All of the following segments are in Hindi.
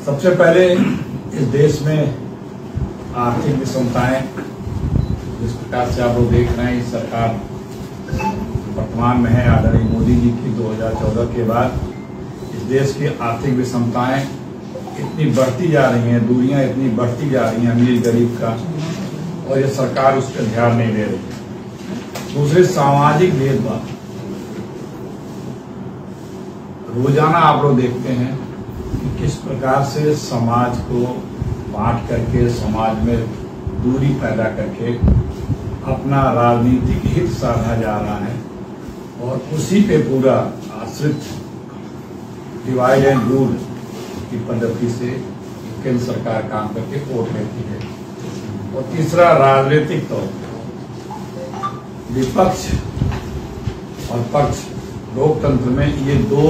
सबसे पहले इस देश में आर्थिक विषमताएं जिस प्रकार से आप लोग देख रहे हैं, इस सरकार वर्तमान में है आदरणीय मोदी जी की 2014 के बाद इस देश की आर्थिक विषमताएं इतनी बढ़ती जा रही हैं, दूरियां इतनी बढ़ती जा रही हैं अमीर गरीब का, और ये सरकार उस पर ध्यान नहीं दे रही। दूसरे, सामाजिक भेदभाव रोजाना आप लोग देखते हैं कि किस प्रकार से समाज को बांट करके, समाज में दूरी पैदा करके अपना राजनीतिक हित साधा जा रहा है, और उसी पे पूरा आश्रित डिवाइड एंड रूल की पद्धति से केंद्र सरकार काम करके वोट लेती है। और तीसरा, राजनीतिक तौर पर विपक्ष और पक्ष लोकतंत्र में ये दो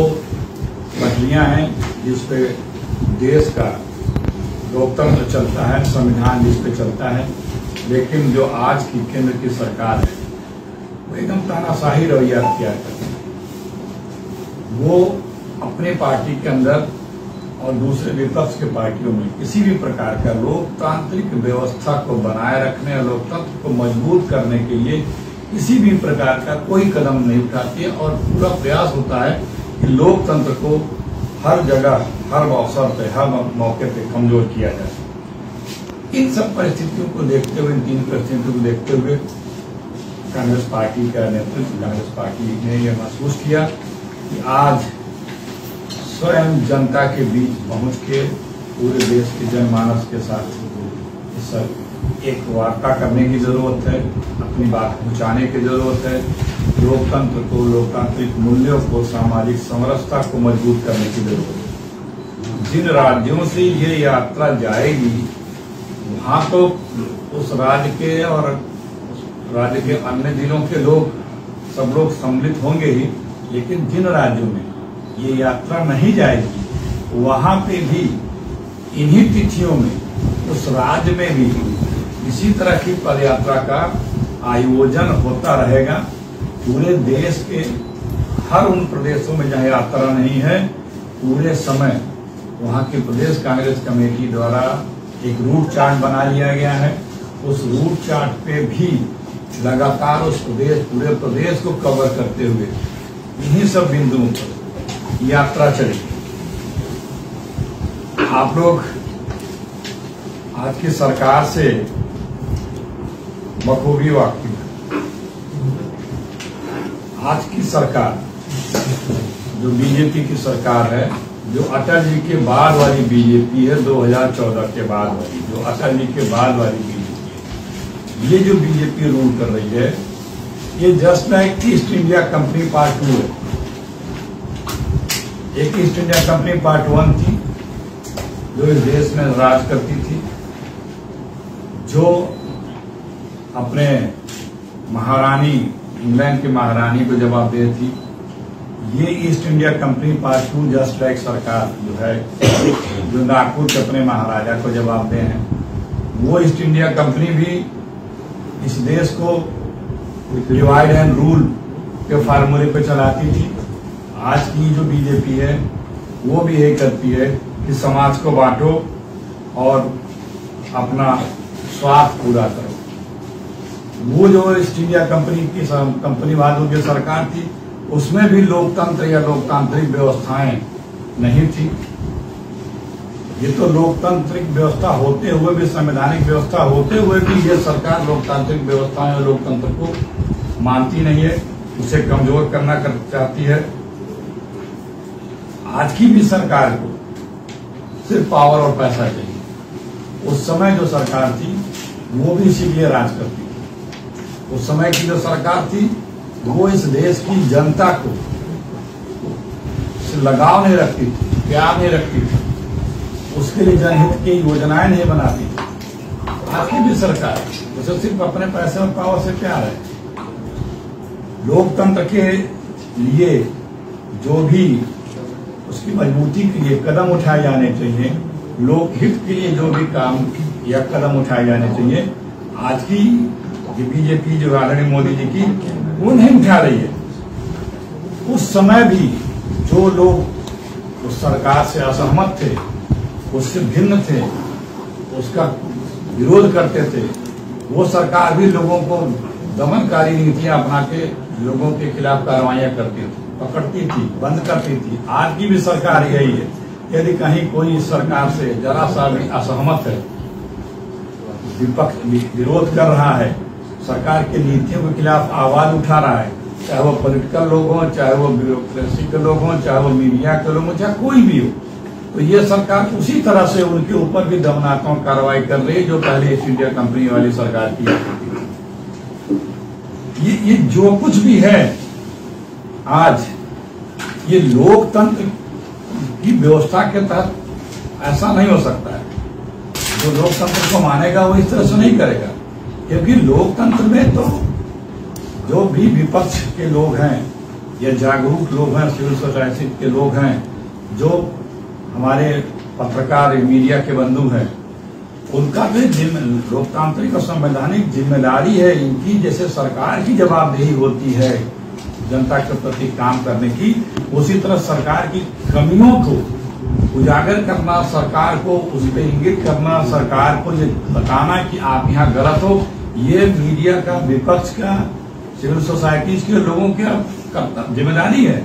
पटलियां हैं जिसपे देश का लोकतंत्र चलता है, संविधान जिस पे चलता है। लेकिन जो आज की केंद्र की सरकार है वो एकदम तानाशाही रवैया अख्तियार करती है। वो अपने पार्टी के अंदर और दूसरे विपक्ष के पार्टियों में किसी भी प्रकार का लोकतांत्रिक व्यवस्था को बनाए रखने और लोकतंत्र को मजबूत करने के लिए किसी भी प्रकार का कोई कदम नहीं उठाती है, और पूरा प्रयास होता है कि लोकतंत्र को हर जगह, हर अवसर पे, हर मौके पे कमजोर किया जाए। इन सब परिस्थितियों को देखते हुए, इन तीन परिस्थितियों को देखते हुए कांग्रेस पार्टी का नेतृत्व, कांग्रेस पार्टी ने यह महसूस किया कि आज स्वयं जनता के बीच पहुंच के पूरे देश के जनमानस के साथ एक वार्ता करने की जरूरत है, अपनी बात पहुंचाने की जरूरत है, लोकतंत्र को, लोकतांत्रिक मूल्यों को, सामाजिक समरसता को मजबूत करने की जरूरत है। जिन राज्यों से ये यात्रा जाएगी वहां तो उस राज्य के और राज्य के अन्य जिलों के लोग, सब लोग सम्मिलित होंगे ही, लेकिन जिन राज्यों में ये यात्रा नहीं जाएगी वहां पे भी इन्हीं तिथियों में उस राज्य में भी इसी तरह की पदयात्रा का आयोजन होता रहेगा। पूरे देश के हर उन प्रदेशों में जहां यात्रा नहीं है, पूरे समय वहां की प्रदेश कांग्रेस कमेटी द्वारा एक रूट चार्ट बना लिया गया है। उस रूट चार्ट पे भी लगातार उस पूरे प्रदेश को कवर करते हुए इन्हीं सब बिंदुओं पर यात्रा चलेगी। आप लोग आज की सरकार से बखूबी वाकिफ है। आज की सरकार जो बीजेपी की सरकार है, जो अटल जी के बाद वाली बीजेपी है, 2014 के बाद वाली, जो अटल जी के बाद वाली बीजेपी है, ये जो बीजेपी रूल कर रही है, ये just like east India company part 2 है। एक ईस्ट इंडिया कंपनी पार्ट 1 थी जो इस देश में राज करती थी, जो अपने महारानी, इंग्लैंड की महारानी को जवाबदेह थी। ये east India company part 2 just like सरकार जो है, जो नागपुर के अपने महाराजा को जवाबदेह है, वो ईस्ट इंडिया कंपनी भी इस देश को डिवाइड एंड रूल के फार्मूले पे चलाती थी। आज की जो बीजेपी है वो भी यही करती है कि समाज को बांटो और अपना स्वार्थ पूरा करो। वो जो ईस्ट इंडिया कंपनी वालों की सरकार थी, उसमें भी लोकतंत्र या लोकतांत्रिक व्यवस्थाएं नहीं थी। ये तो लोकतांत्रिक व्यवस्था होते हुए भी, संवैधानिक व्यवस्था होते हुए भी ये सरकार लोकतांत्रिक व्यवस्थाएं और लोकतंत्र को मानती नहीं है, उसे कमजोर करना चाहती है। आज की भी सरकार को सिर्फ पावर और पैसा चाहिए। उस समय जो सरकार थी वो भी इसीलिए राज करती थी। उस समय की जो सरकार थी वो इस देश की जनता को लगाव नहीं रखती थी, प्यार नहीं रखती थी, उसके लिए जनहित की योजनाएं नहीं बनाती थी। आज की भी सरकार उसे सिर्फ अपने पैसे और पावर से प्यार है। लोकतंत्र के लिए जो भी उसकी मजबूती के लिए कदम उठाए जाने चाहिए, लोकहित के लिए जो भी काम या कदम उठाए जाने चाहिए, आज की बीजेपी जो आदरणीय मोदी जी की, वो नहीं उठा रही है। उस समय भी जो लोग उस सरकार से असहमत थे, उससे भिन्न थे, उसका विरोध करते थे, वो सरकार भी लोगों को दमनकारी नीतियां अपना के लोगों के खिलाफ कार्रवाइयां करती थी, पकड़ती थी, बंद करती थी। आज की भी सरकार यही है। यदि कहीं कोई इस सरकार से जरा सा भी असहमत है, विपक्ष विरोध कर रहा है, सरकार की नीतियों के खिलाफ आवाज उठा रहा है, चाहे वो पॉलिटिकल लोग हों, चाहे वो ब्यूरोक्रेसी के लोग हों, चाहे वो मीडिया के लोग हों, चाहे कोई भी हो, तो ये सरकार उसी तरह से उनके ऊपर भी दमनात्मक कार्रवाई कर रही है जो पहले ईस्ट इंडिया कंपनी वाली सरकार की थी। ये जो कुछ भी है आज, ये लोकतंत्र की व्यवस्था के तहत ऐसा नहीं हो सकता है। जो लोकतंत्र को मानेगा वो इस तरह से नहीं करेगा, क्योंकि लोकतंत्र में तो जो भी विपक्ष के लोग हैं या जागरूक लोग हैं, सिविल सोसाइटी के लोग हैं, जो हमारे पत्रकार मीडिया के बंधु हैं, उनका भी लोकतांत्रिक और संवैधानिक जिम्मेदारी है। इनकी जैसे सरकार की जवाबदेही होती है जनता के प्रति काम करने की, उसी तरह सरकार की कमियों को उजागर करना, सरकार को उस पर इंगित करना, सरकार को ये बताना कि आप यहाँ गलत हो, ये मीडिया का, विपक्ष का, सिविल सोसाइटीज के लोगों की जिम्मेदारी है।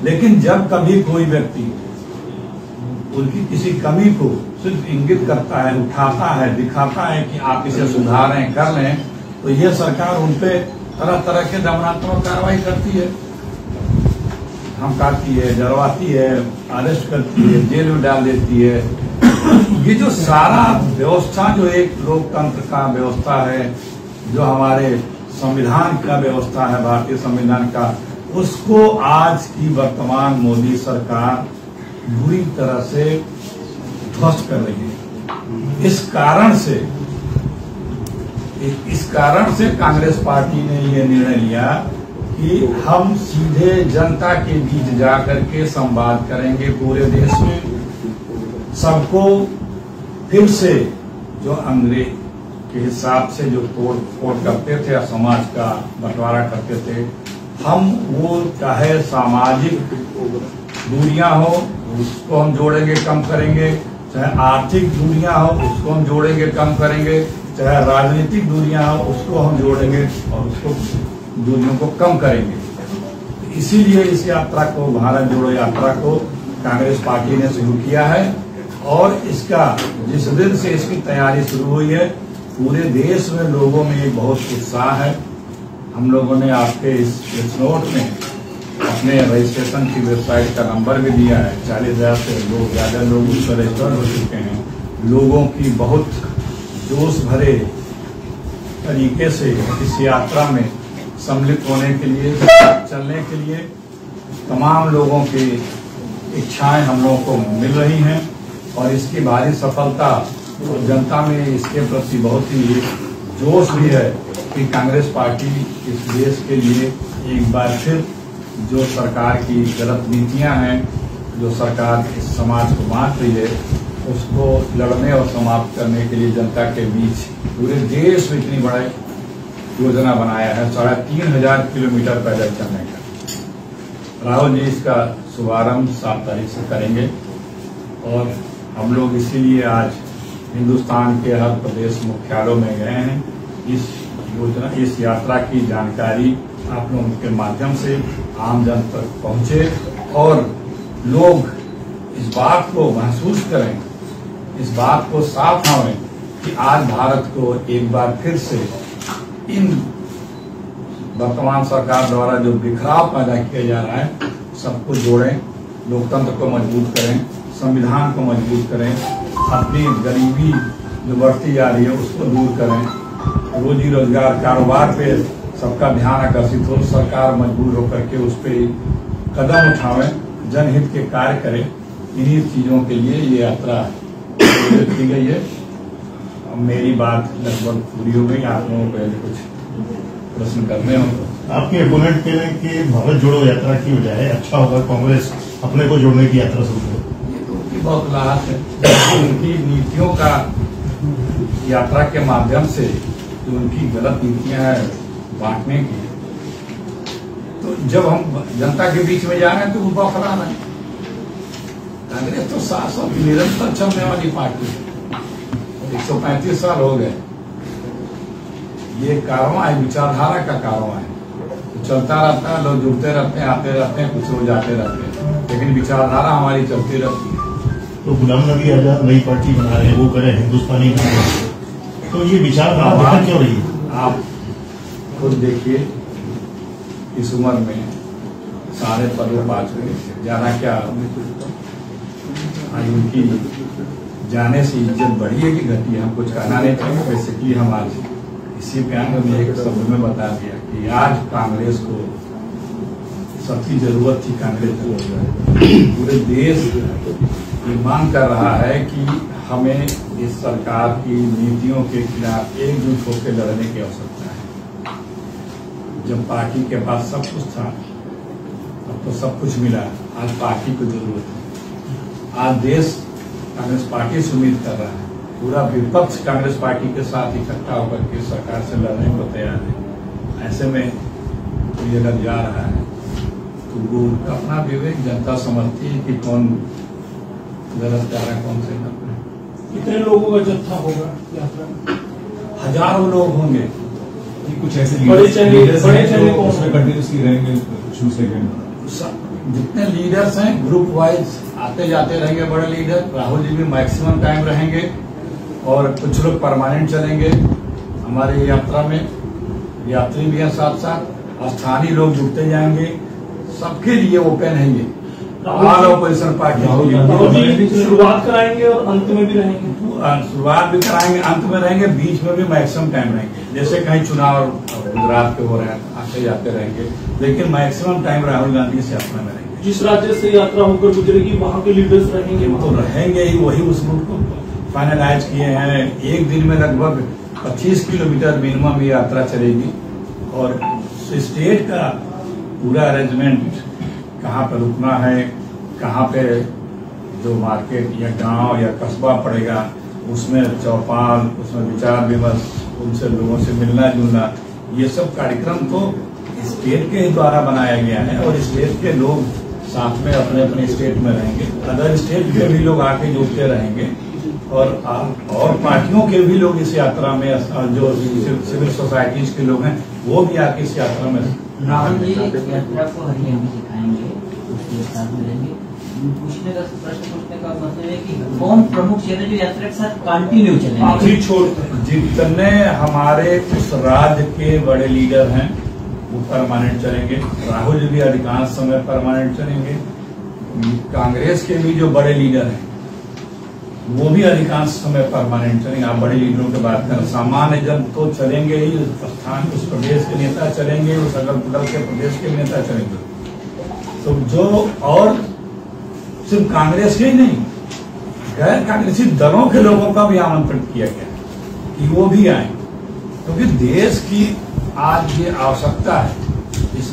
लेकिन जब कभी कोई व्यक्ति उनकी किसी कमी को सिर्फ इंगित करता है, उठाता है, दिखाता है कि आप इसे सुधारें, कर लें, तो ये सरकार उनपे तरह तरह के दमनात्मक कार्रवाई करती है, धमकाती है, डरवाती है, अरेस्ट करती है, जेल में डाल देती है। ये जो सारा व्यवस्था, जो एक लोकतंत्र का व्यवस्था है, जो हमारे संविधान का व्यवस्था है, भारतीय संविधान का, उसको आज की वर्तमान मोदी सरकार बुरी तरह से ध्वस्त कर रही है। इस कारण से कांग्रेस पार्टी ने यह निर्णय लिया कि हम सीधे जनता के बीच जाकर के संवाद करेंगे पूरे देश में, सबको फिर से जो अंग्रेज के हिसाब से जो तोड़ फोड़ करते थे, समाज का बंटवारा करते थे, हम वो चाहे सामाजिक दूरियां हो उसको हम जोड़ेंगे, कम करेंगे, चाहे आर्थिक दूरियां हो उसको हम जोड़ेंगे, कम करेंगे, चाहे राजनीतिक दूरियां हो उसको हम जोड़ेंगे और उसको दूरियों को कम करेंगे। इसीलिए इस यात्रा को, भारत जोड़ो यात्रा को कांग्रेस पार्टी ने शुरू किया है और इसका जिस दिन से इसकी तैयारी शुरू हुई है, पूरे देश में लोगों में एक बहुत उत्साह है। हम लोगों ने आपके इस नोट में अपने रजिस्ट्रेशन की वेबसाइट का नंबर भी दिया है। 40,000 से ज्यादा लोग उस पर रजिस्टर हो चुके हैं। लोगों की बहुत जोश भरे तरीके से इस यात्रा में सम्मिलित होने के लिए, चलने के लिए तमाम लोगों की इच्छाएं हम लोगों को मिल रही हैं और इसकी भारी सफलता तो जनता में इसके प्रति बहुत ही जोश भी है कि कांग्रेस पार्टी इस देश के लिए एक बार फिर जो सरकार की गलत नीतियां हैं, जो सरकार इस समाज को बांट रही है, उसको लड़ने और समाप्त करने के लिए जनता के बीच पूरे देश में इतनी बड़ा योजना बनाया है, 3,500 किलोमीटर पैदल चलने का। राहुल जी इसका शुभारंभ 7 तारीख से करेंगे और हम लोग इसीलिए आज हिंदुस्तान के हर प्रदेश मुख्यालयों में गए हैं। इस योजना, इस यात्रा की जानकारी आप लोगों के माध्यम से आम जन तक पहुंचे और लोग इस बात को महसूस करें, इस बात को साफ हों कि आज भारत को एक बार फिर से इन वर्तमान सरकार द्वारा जो बिखराव पैदा किया जा रहा है, सबको जोड़ें, लोकतंत्र को मजबूत करें, संविधान को मजबूत करें, अपनी गरीबी जो बढ़ती जा रही है उसको दूर करें, रोजी रोजगार, कारोबार पे सबका ध्यान आकर्षित हो, सरकार मजबूर होकर के उस पर कदम उठावें, जनहित के कार्य करें। इन्हीं चीजों के लिए ये यात्रा की गई है। अब मेरी बात लगभग पूरी हो गई। आप लोगों को यदि कुछ प्रश्न करने हो तो। आपके ओपोनेंट कह रहे हैं कि भारत जोड़ो यात्रा की बजाय अच्छा होगा कांग्रेस अपने को जोड़ने की यात्रा शुरू करे। ये तो उनकी बहुत राहत है। उनकी नीतियों का यात्रा के माध्यम से जो उनकी गलत नीतियां हैं बांटने की, तो जब हम जनता के बीच में जा रहे हैं तो वो बौखला रहे हैं। कांग्रेस तो 7 साल निरंतर चलने वाली पार्टी है, 135 साल हो गए। ये कारवां है, विचारधारा का कारवां है, तो चलता रहता है, लोग जुड़ते रहते हैं, आते रहते हैं, कुछ लोग जाते रहते हैं, लेकिन विचारधारा हमारी चलती रहती है। तो गुलाम नबी आजाद नई पार्टी बना रहे हैं, वो करें हिंदुस्तानी कांग्रेस, तो ये विचारधारा क्यों रही है? आप खुद देखिए, इस उम्र में सारे पदों पा चुके थे, जाना क्या आज उनकी जाने से इज्जत बढ़ी है कि घटी है, हम कुछ कहना नहीं चाहेंगे। बेसिकली हम आज इसी प्यार में एक शब्द में बता दिया कि आज कांग्रेस को सबकी जरूरत थी। कांग्रेस को पूरे देश ये मांग कर रहा है कि हमें इस सरकार की नीतियों के खिलाफ एकजुट होकर लड़ने की आवश्यकता है। जब पार्टी के पास सब कुछ था, अब तो सब कुछ मिला, आज पार्टी को जरूरत है। आज देश कांग्रेस पार्टी से उम्मीद कर रहा है, पूरा विपक्ष कांग्रेस पार्टी के साथ इकट्ठा होकर के सरकार से लड़ने को तैयार है। ऐसे में तो ये लग जा रहा है, तो वो अपना विवेक जनता समझती है कि कौन गलत जा रहा है, कौन सही कर रहा है। कितने लोगों का जत्था होगा यात्रा में? हजारों लोग होंगे। कुछ ऐसे बड़े चेहरे उसमें कंटिन्यूसली रहेंगे, जितने लीडर्स हैं ग्रुप वाइज आते जाते रहेंगे बड़े लीडर। राहुल जी भी मैक्सिमम टाइम रहेंगे और कुछ लोग परमानेंट चलेंगे हमारी यात्रा में। यात्री भी हैं साथ साथ, स्थानीय लोग जुड़ते जाएंगे, सबके लिए ओपन है ये। ऑल ऑपोजिशन पार्टी शुरुआत कराएंगे और अंत में भी रहेंगे। शुरुआत भी कराएंगे, अंत में रहेंगे, बीच में भी मैक्सिमम टाइम रहेंगे। जैसे कहीं चुनाव गुजरात के हो रहे हैं, आते जाते रहेंगे, लेकिन मैक्सिमम टाइम राहुल गांधी से यात्रा में रहेंगे। जिस राज्य से यात्रा होकर गुजरेगी वहाँ के लीडर्स रहेंगे, तो रहेंगे ही, वही उस रूट को फाइनलाइज किए हैं। एक दिन में लगभग 25 किलोमीटर मिनिमम ये यात्रा चलेगी और स्टेट का पूरा अरेंजमेंट, कहाँ पर रुकना है, कहाँ पे जो मार्केट या गांव या कस्बा पड़ेगा, उसमें चौपाल, उसमें विचार विमर्श, उनसे लोगों से मिलना जुलना, ये सब कार्यक्रम तो स्टेट के द्वारा बनाया गया है और स्टेट के लोग साथ में अपने अपने स्टेट में रहेंगे। अदर स्टेट के भी लोग आके जुड़ते रहेंगे और पार्टियों के भी लोग इस यात्रा में, जो सिविल सोसाइटीज के लोग हैं वो भी आके इस यात्रा में राहुल जी यात्रा को हरी झंडी दिखाएंगे, उसके साथ मिलेंगे। प्रश्न पूछने का मतलब है कि कौन प्रमुख चेहरे जो यात्रा के साथ कंटिन्यू चलेंगे? आखिरी छोड़ जितने हमारे उस राज्य के बड़े लीडर हैं वो परमानेंट चलेंगे। राहुल जी भी अधिकांश समय परमानेंट चलेंगे। कांग्रेस के भी जो बड़े लीडर हैं वो भी अधिकांश समय परमानेंट चलेंगे। आप बड़े लीडरों की बात करें, सामान्य जन तो चलेंगे ही, स्थान उस प्रदेश के नेता चलेंगे, उस अगल बगल के प्रदेश के नेता चलेंगे। तो जो और सिर्फ कांग्रेस के ही नहीं, गैर कांग्रेसी दलों के लोगों का भी आमंत्रित किया गया कि वो भी आए, क्योंकि देश की आज ये आवश्यकता है। इस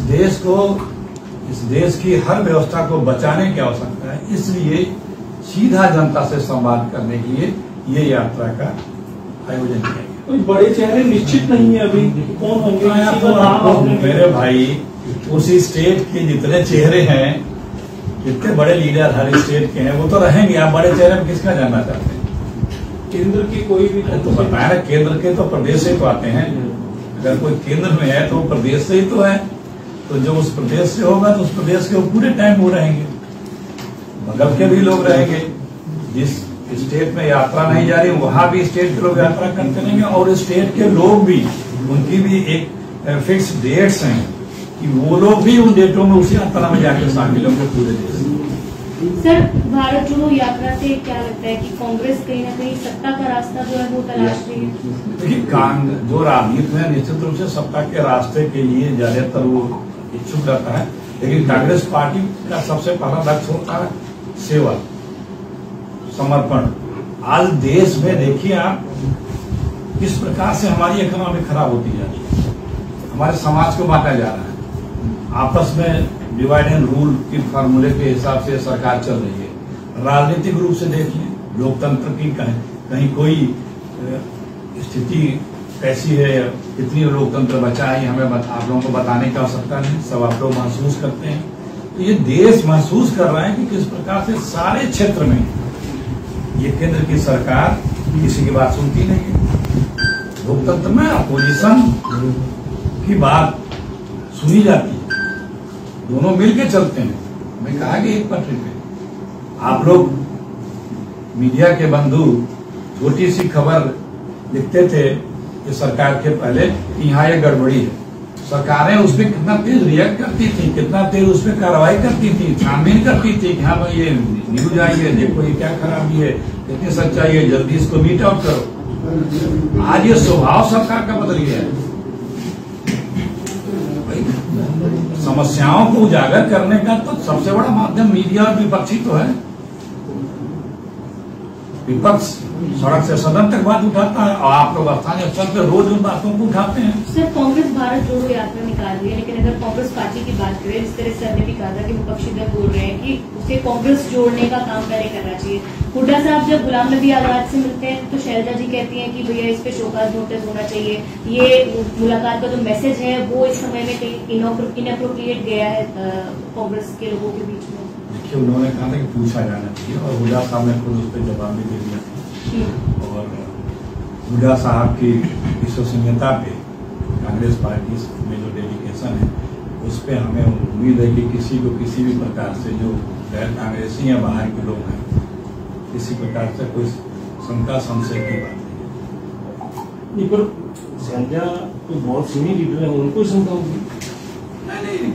देश की हर व्यवस्था को बचाने की आवश्यकता है, इसलिए सीधा जनता से संवाद करने के लिए ये यात्रा का आयोजन किया गया। कोई बड़े चेहरे निश्चित नहीं है अभी कौन होंगे? मेरे भाई, उसी स्टेट के जितने चेहरे हैं, जितने बड़े लीडर हर स्टेट के हैं, वो तो रहेंगे। आप बड़े चेहरे में किसका जानना चाहते हैं? केंद्र की कोई भी तो बताया ना, केंद्र के तो प्रदेश से तो आते हैं। अगर कोई केंद्र में है तो वो प्रदेश से ही तो है, तो जो उस प्रदेश से होगा तो उस प्रदेश के वो पूरे टाइम वो रहेंगे। बगल के भी लोग रहेंगे। जिस स्टेट में यात्रा नहीं जा रही वहां भी स्टेट के लोग यात्रा करेंगे और स्टेट के लोग भी, उनकी भी एक फिक्स डेट्स हैं कि वो लोग भी उन डेटों में उसी यात्रा में जाकर शामिल होंगे पूरे देश। सर, भारत जोड़ो यात्रा से क्या लगता है कि कांग्रेस कहीं न कहीं सत्ता का रास्ता जो है वो तलाश रही है? देखिए, जो राजनीति में निश्चित रूप से सत्ता के रास्ते के लिए ज्यादातर वो इच्छुक रहता है, लेकिन कांग्रेस पार्टी का सबसे पहला लक्ष्य होता है सेवा, समर्पण। आज देश में देखिए आप किस प्रकार से हमारी इकोनॉमी खराब होती जा रही है, हमारे समाज को बांटा जा रहा है, आपस में डिवाइड एंड रूल के फार्मूले के हिसाब से सरकार चल रही है। राजनीतिक रूप से देखिए, लोकतंत्र की कहीं कोई स्थिति कैसी है, कितनी लोकतंत्र बचा है, हमें आप लोगों को बताने की आवश्यकता नहीं, सब आप लोग महसूस करते हैं। तो ये देश महसूस कर रहा है कि किस प्रकार से सारे क्षेत्र में ये केंद्र की सरकार किसी की बात सुनती नहीं है। लोकतंत्र में अपोजिशन की बात सुनी जाती है, दोनों मिलके चलते हैं। मैं कहा कि एक पटरी पे आप लोग मीडिया के बंधु छोटी सी खबर लिखते थे कि सरकार के पहले यहाँ ये गड़बड़ी है, सरकारें उस पर कितना तेज रिएक्ट करती थी, कितना तेज उस पर कार्रवाई करती थी, छानबीन करती थी कि हाँ भाई ये न्यूज आई है, देखो ये क्या खराबी है, कितनी सच्चाई है, जल्दी इसको मीट आउट करो। आज ये स्वभाव सरकार का बदल गया है। समस्याओं को उजागर करने का तो सबसे बड़ा माध्यम मीडिया और विपक्षी तो है। विपक्ष सड़क से सदन तक बात उठाता है और आप लोग स्थानीय स्तर पर रोज उन बातों को उठाते हैं। सर, कांग्रेस भारत जोड़ो यात्रा निकाल रही है, लेकिन अगर कांग्रेस पार्टी की बात करें, जिस तरह सर ने भी कहा था कि विपक्षी दल बोल रहे हैं कि उसे कांग्रेस जोड़ने का काम पहले करना चाहिए। हुड्डा साहब जब गुलाम नबी आजाद से मिलते हैं तो शैलजा जी कहती हैं कि भैया इस पे शोकाज नोटिस होना चाहिए। ये मुलाकात का जो मैसेज है वो इस समय में कहीं इनअप्रोप्रिएट गया है कांग्रेस के लोगों के बीच में। देखिए, उन्होंने कहा था कि पूछा जाना चाहिए और हुड्डा साहब ने खुद उस पर जवाब भी दे दिया था। और हुड्डा साहब की विश्वसनीयता पे कांग्रेस पार्टी में जो डेडिकेशन है उस पर हमें उम्मीद है कि किसी को किसी भी प्रकार से जो गैर कांग्रेसी या बाहर के लोग हैं किसी प्रकार से कोई शंका संशय की बात नहीं। पर संजय तो बहुत सीनियर लीडर है, उनको शंका होगी।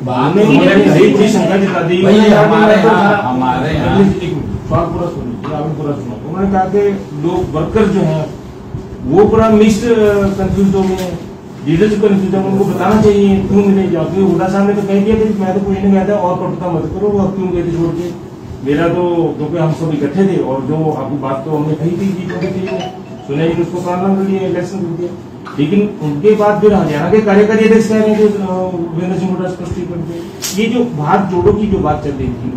बात शंका जता दी हमारे यहाँ पूरा सुना। उन्होंने कहा कि लोग वर्कर जो हैं वो पूरा मिक्स्ड कंफ्यूज हो गए, लीडर जो कंफ्यूज है उनको बताना चाहिए क्यों मिले जाओ। क्योंकि हुड्डा साहब ने तो कह दिया कि मैं तो कोई नहीं गया था और कटुता मत करो, वो क्यों गए थे छोड़ के। मेरा तो क्योंकि हम सब इकट्ठे थे और जो आपकी बात तो हमने कही थी कि सुनिया जी उसको प्रारंभ कर दिया, इलेक्शन कर दिया। लेकिन उनके बाद फिर हरियाणा के कार्यकारी अध्यक्ष कह रहे हैं कि वीरेंद्र सिंह हुड्डा स्पष्टीकरण दिए। ये जो भारत जोड़ो की जो बात चल रही थी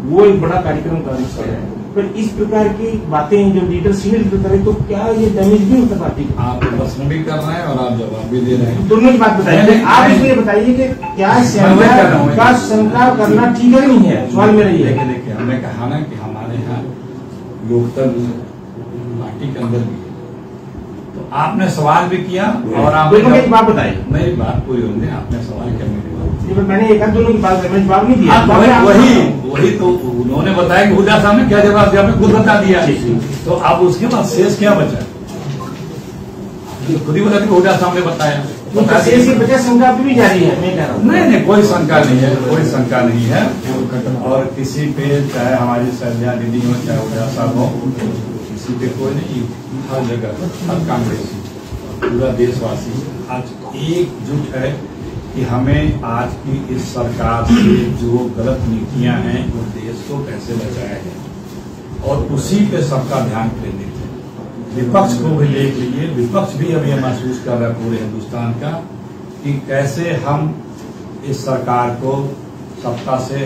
वो एक बड़ा कार्यक्रम का हिस्सा है। पर इस प्रकार की बातें जो लीडर सीनियर लीडर करे तो क्या ये डैमेज भी होता पार्टी का? आप प्रश्न भी कर रहे हैं और आप जवाब भी दे रहे हैं। दोनों की बात बताइए। आप इसमें बताइए कि क्या शंका करना ठीक है नहीं है? सवाल मेरा ये है। देखिए, हमने कहा ना कि हमारे यहाँ लोकतंत्र पार्टी के अंदर भी है, तो आपने सवाल भी किया और आप एक बात बताइए। मेरी बात पूरी होने, आपने सवाल किया, मेरी बात मैंने एक दोनों की बात मैंने जवाब नहीं दिया। वही तो उन्होंने बताया कि हुड्डा साहब ने क्या जवाब दिया, आपने खुद बता दिया। तो अब उसके बाद शेष क्या बचा? खुद ही बता कि हुड्डा साहब ने बताया। शंका भी जारी है, मैं कह रहा हूँ। नहीं, कोई शंका नहीं है, कोई शंका नहीं है। और किसी पे चाहे हमारी शैलजा दीदी हो चाहे हुड्डा साहब हो, किसी पे कोई नहीं। हर जगह हर कांग्रेसी पूरा देशवासी आज एकजुट है कि हमें आज की इस सरकार से जो गलत नीतियां हैं वो देश को कैसे बचाया जाए और उसी पे सबका ध्यान केंद्रित है। विपक्ष को भी देख लीजिए, विपक्ष भी अब ये महसूस कर रहा है पूरे हिंदुस्तान का कि कैसे हम इस सरकार को सत्ता से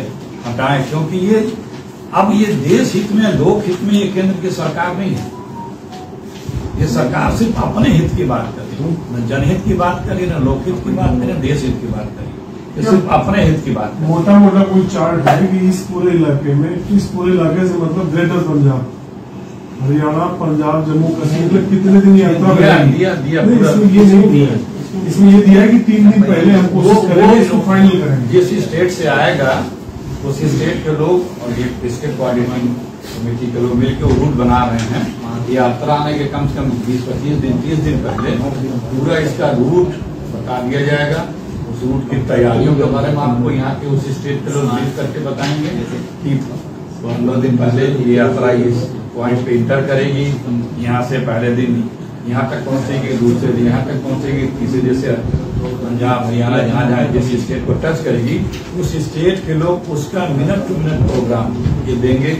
हटाएं, क्योंकि ये देश हित में, लोक हित में ये केंद्र की सरकार नहीं है। ये सरकार सिर्फ अपने हित की बात कर रही है, न जनहित की बात करिए, न लोकहित की बात करिए, देश हित की बात करिए, ये सिर्फ अपने हित की बात करिए। मोटा मोटा कोई चार्ट है कि इस पूरे इलाके में, इस पूरे इलाके से मतलब ग्रेटर पंजाब, हरियाणा, पंजाब, जम्मू कश्मीर में कितने दिन यात्रा दिया इसमें ये नहीं दिया, इसमें ये दिया है कि 3 दिन पहले हम कोशिश करेंगे इसको फाइनल करेंगे। जिस स्टेट से आएगा उस स्टेट के लोग और ये स्टेट कोऑर्डिनेशन कमेटी के लोग मिलकर रूट बना रहे हैं। यात्रा आने के कम से कम 20-25 दिन 30 दिन पहले पूरा इसका रूट बता दिया जाएगा। उस रूट की तैयारियों के बारे में आपको यहाँ के उस स्टेट के लोग मिल करके बताएंगे कि 15 दिन पहले ये यात्रा इस पॉइंट पे इंटर करेगी, यहाँ से पहले दिन यहाँ तक पहुंचेगी, दूसरे दिन यहाँ तक पहुंचेगी, तीसरे जैसे पंजाब, हरियाणा, जहाँ जिस स्टेट को टच करेगी उस स्टेट के लोग उसका मिनट टू मिनट प्रोग्राम ये देंगे।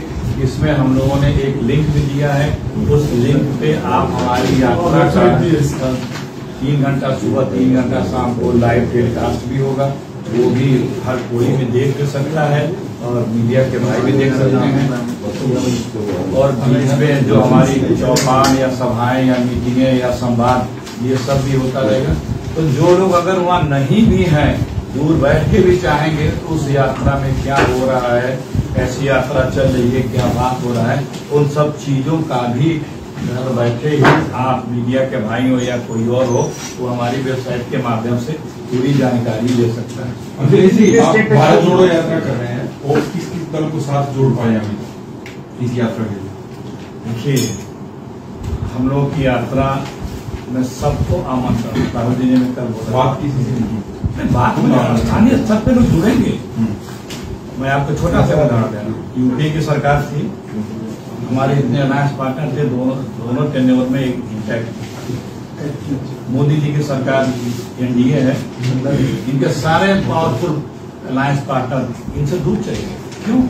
इसमें हम लोगों ने एक लिंक भी दिया है, उस लिंक पे आप हमारी यात्रा का 3 घंटा सुबह 3 घंटा शाम को लाइव टेलीकास्ट भी होगा, वो भी हर कोई भी देख सकता है और मीडिया के भाई भी देख सकते हैं। और बीच में जो हमारी चौपाल या सभाएं या मीटिंगें या संवाद ये सब भी होता रहेगा। तो जो लोग अगर वहाँ नहीं भी हैं दूर बैठ के भी चाहेंगे तो उस यात्रा में क्या हो रहा है, कैसी यात्रा चल रही है, क्या बात हो रहा है, उन सब चीजों का भी घर बैठे ही आप मीडिया के भाई हो या कोई और हो, वो हमारी वेबसाइट के माध्यम से पूरी जानकारी ले सकता है। अखिलेश जी, आप भारत जोड़ो यात्रा कर रहे हैं और किस किस दल को साथ जोड़ पाए अभी इस यात्रा के लिए? देखिए, हम लोग की यात्रा में सबको आमंत्रण, राहुल जी ने कल बोला, बात किसी से नहीं, बात में स्थानीय स्तर पे लोग जुड़ेंगे। मैं आपको छोटा सा उदाहरण दे रहा हूँ। यूपी की सरकार थी, हमारे इतने अलायंस पार्टनर थे, दोनों टेन्योर में एक इंटैक्ट। मोदी जी की सरकार एनडीए है, इनके सारे पावरफुल अलायंस पार्टनर इनसे दूर चले गए। क्यों?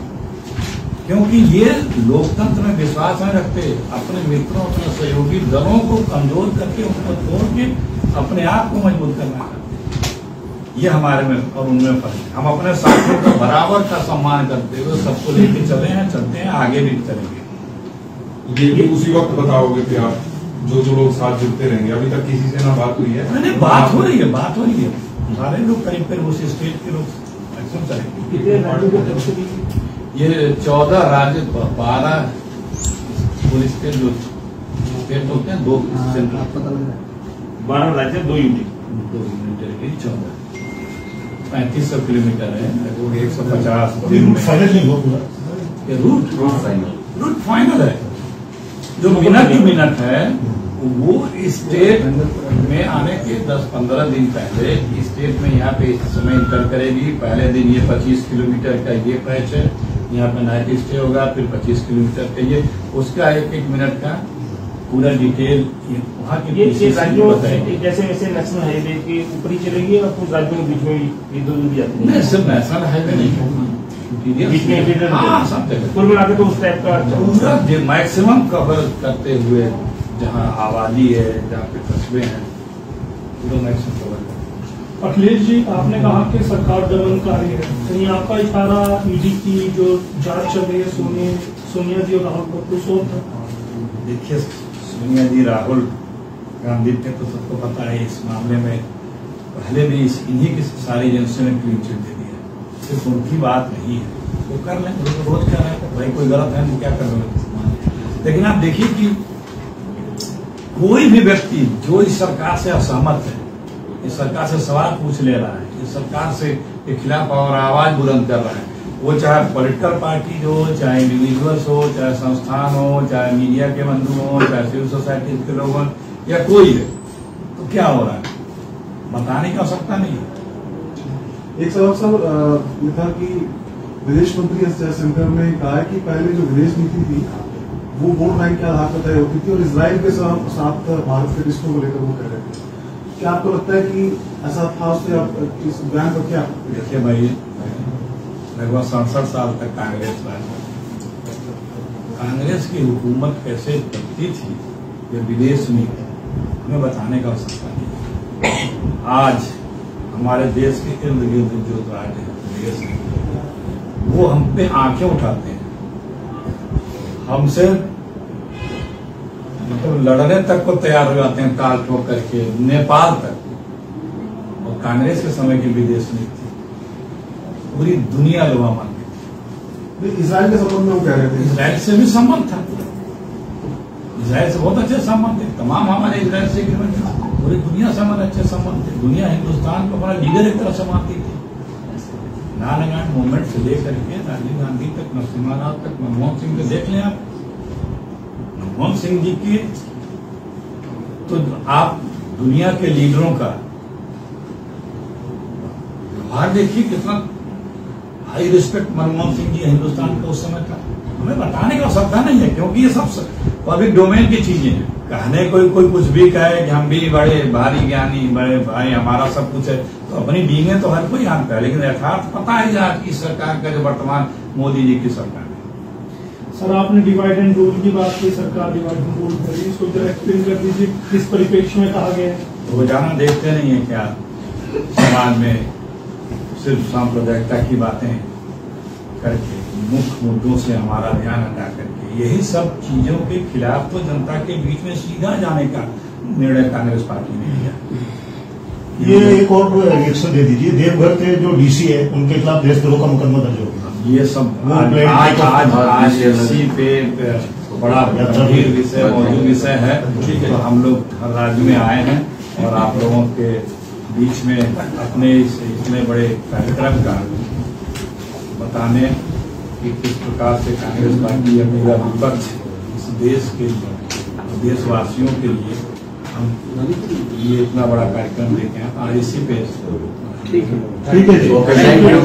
क्योंकि ये लोकतंत्र में विश्वास नहीं रखते, अपने मित्रों, अपने सहयोगी दलों को कमजोर करके, उनको तोड़ के अपने आप को मजबूत करना चाहते। ये हमारे में और उनमें फर्क है। हम अपने साथियों का बराबर का सम्मान करते हुए सबको लेके चले हैं, चलते हैं, आगे भी चलेंगे। ये भी उसी वक्त बताओगे कि आप जो लोग साथ जुड़ते रहेंगे? अभी तक किसी से ना बात हुई है? नहीं, बात हो रही है। सारे लोग करीब उस स्टेट के लोग एक्शन करेंगे। कितने राज्यों को तरफ से भी? ये 14 राज्य, 12 पुलिस के जो स्टेट होते हैं, 2 सेंट्रल, 12 राज्य, 2 यूनिट, 2 यूनिट टेरिटरी, 14 3500 किलोमीटर है, लगभग 150 रूट फाइनल नहीं हुआ पूरा। ये रूट फाइनल है। जो मिनट टू मिनट है वो स्टेट में आने के 10-15 दिन पहले स्टेट में यहाँ पे इस समय इंटर करेगी। पहले दिन ये 25 किलोमीटर का ये पैच है, यहाँ पे नाइट स्टे होगा, फिर 25 किलोमीटर का ये, उसका 1-1 मिनट का पूरा डिटेल वहाँ की ये राज्यों जैसे वैसे नेशनल हाईवे के ऊपर ही चलेगी और कुछ राज्यों के बीच में ये दो भी जाती है? सिर्फ नेशनल हाईवे नहीं, बीच में हाँ, सब जगह कुल मिला के तो उस टाइप का पूरा मैक्सिमम कवर करते हुए, जहाँ आबादी है, जहाँ पे कस्बे हैं, पूरा मैक्सिमम कवर करते। अखिलेश जी, आपने कहा कि सरकार दमनकारी है, कहीं आपका इशारा ईडी की जो जांच चल रही है सोनिया जी और राहुल को कुछ और था? देखिए, सोनिया जी, राहुल गांधी के तो सबको पता है, इस मामले में पहले भी इन्हीं की सारी एजेंसियों ने क्लीन चिट दे दी है। सिर्फ उनकी बात नहीं है, वो कर लें, रोज कर रहे हैं, भाई कोई गलत है तो क्या कर रहे। लेकिन आप देखिए कि कोई भी व्यक्ति जो इस सरकार से असहमत है, इस सरकार से सवाल पूछ ले रहा है, इस सरकार से के खिलाफ और आवाज बुलंद कर रहा है, वो चाहे पॉलिटिकल पार्टी हो, चाहे इंडिविजुअल्स हो, चाहे संस्थान हो, चाहे मीडिया के बंधु हो, चाहे सिविल सोसाइटी के लोग हों, या कोई है, तो क्या हो रहा है बताने की आवश्यकता नहीं है। एक सवाल साहब ये था कि विदेश मंत्री एस जयशंकर ने कहा है कि पहले जो विदेश नीति थी वो वोट बैंक के आधार पर तय होती थी और इजराइल के साथ भारत के रिश्तों को लेकर वो कह रहे थे। क्या आपको लगता है कि ऐसा था? उससे आप इस बयान पर क्या? देखिए भाई, लगभग 67 साल तक कांग्रेस राज, कांग्रेस की हुकूमत कैसे चलती थी ये विदेश नीति हमें बताने का आवश्यकता नहीं। आज हमारे देश के इर्द गिर्द जो राज्य है, देश वो हम पे आंखें उठाते हैं, हमसे मतलब लड़ने तक को तैयार हो जाते हैं, काल ठोक करके नेपाल तक। और कांग्रेस के समय की विदेश नीति पूरी दुनिया लोहा मानती थी। इजराइल के संबंध में वो कह रहे थे, इजराइल से भी संबंध था, इजराइल से बहुत अच्छे संबंध थे, तमाम हमारे इजराइल से एग्रीमेंट था, पूरी दुनिया से हमारे अच्छे संबंध थे। दुनिया हिंदुस्तान को हमारा लीडर एक तरह से मानती थी। नारायण मूवमेंट से लेकर के राजीव गांधी तक, नरसिम्हा राव तक, मनमोहन सिंह को देख लें आप। मनमोहन सिंह जी की तो आप दुनिया के लीडरों का व्यवहार देखिए, कितना हाई रिस्पेक्ट मनमोहन सिंह जी हिंदुस्तान का उस समय था। हमें बताने का आवश्यकता नहीं है, क्योंकि ये सब पब्लिक डोमेन की चीजें हैं। कहने कोई कुछ भी कहे कि हम भी बड़े भारी ज्ञानी, बड़े भाई, हमारा सब कुछ है, तो अपनी डींगे तो हर कोई जानता है, लेकिन यथार्थ पता है कि आज की सरकार का जो वर्तमान मोदी जी की सरकार है। सर, आपने डिवाइड एंड रूल की बात की, सरकार डिवाइड एंड रूल कर रही है, इसको जरा एक्सप्लेन कर दीजिए, किस परिप्रेक्ष्य में कहा गया है? रोजाना देखते नहीं है क्या समाज में सिर्फ सांप्रदायिकता की बातें करके, मुख्य मुद्दों से हमारा ध्यान हटा करके यही सब चीजों के खिलाफ तो जनता के बीच में सीधा जाने का निर्णय कांग्रेस पार्टी ने लिया। ये एक और रिएक्शन दे दीजिए, देवघर के जो डीसी है उनके खिलाफ देशद्रोह का मुकदमा दर्ज हो गया। ये सब वो आज प्लेन आज आज टिकट- आज इसी पे बड़ा गंभीर विषय मौजूद विषय है। तो हम लोग हर राज्य में आए हैं और आप लोगों के बीच में अपने इतने बड़े कार्यक्रम का बताने कि किस प्रकार से कांग्रेस पार्टी या मेरा विपक्ष इस देश के देशवासियों के लिए हम ये इतना बड़ा कार्यक्रम लेके हैं। आज इसी पे ठीक है जी। Thank you.